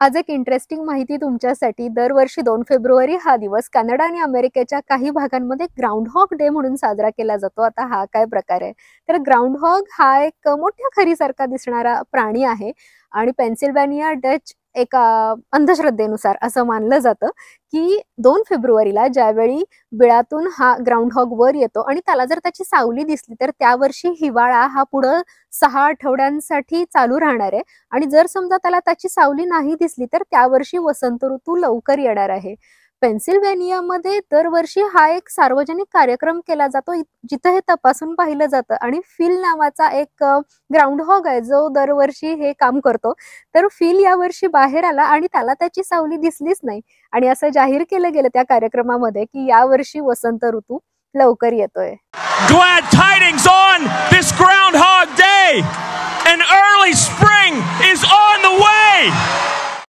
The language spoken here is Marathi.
आज एक इंटरेस्टिंग माहिती तुमच्यासाठी. दरवर्षी 2 फेब्रुवारी हा दिवस कॅनडा आणि अमेरिकेच्या काही भागांमध्ये ग्राउंडहॉग डे म्हणून साजरा केला जातो. आता हा काय प्रकार आहे? तर ग्राउंडहॉग हा एक मोठ्या खरीसारखा दिसणारा प्राणी आहे आणि पेन्सिल्व्हानिया डच एका अंधश्रद्धेनुसार असं मानलं जातं की 2 फेब्रुवारीला ज्यावेळी बिळातून हा ग्राउंडहॉग वर येतो आणि त्याला जर त्याची सावली दिसली तर त्या वर्षी हिवाळा हा पुढं 6 आठवड्यांसाठी चालू राहणार आहे आणि जर समजा त्याला त्याची सावली नाही दिसली तर त्या वर्षी वसंत ऋतू लवकर येणार आहे. पेन्सिल्व्हानियामध्ये दरवर्षी हा एक सार्वजनिक कार्यक्रम केला जातो जिथे हे तपासून पाहिलं जातं आणि फिल नावाचा एक ग्राउंडहॉग आहे जो दरवर्षी हे काम करतो. तर फिल यावर्षी बाहेर आला आणि त्याला त्याची सावली दिसलीच नाही आणि असं जाहीर केलं गेलं त्या कार्यक्रमामध्ये की यावर्षी वसंत ऋतू लवकर येतोय. Glad tidings on this Groundhog Day. An early spring is on the way.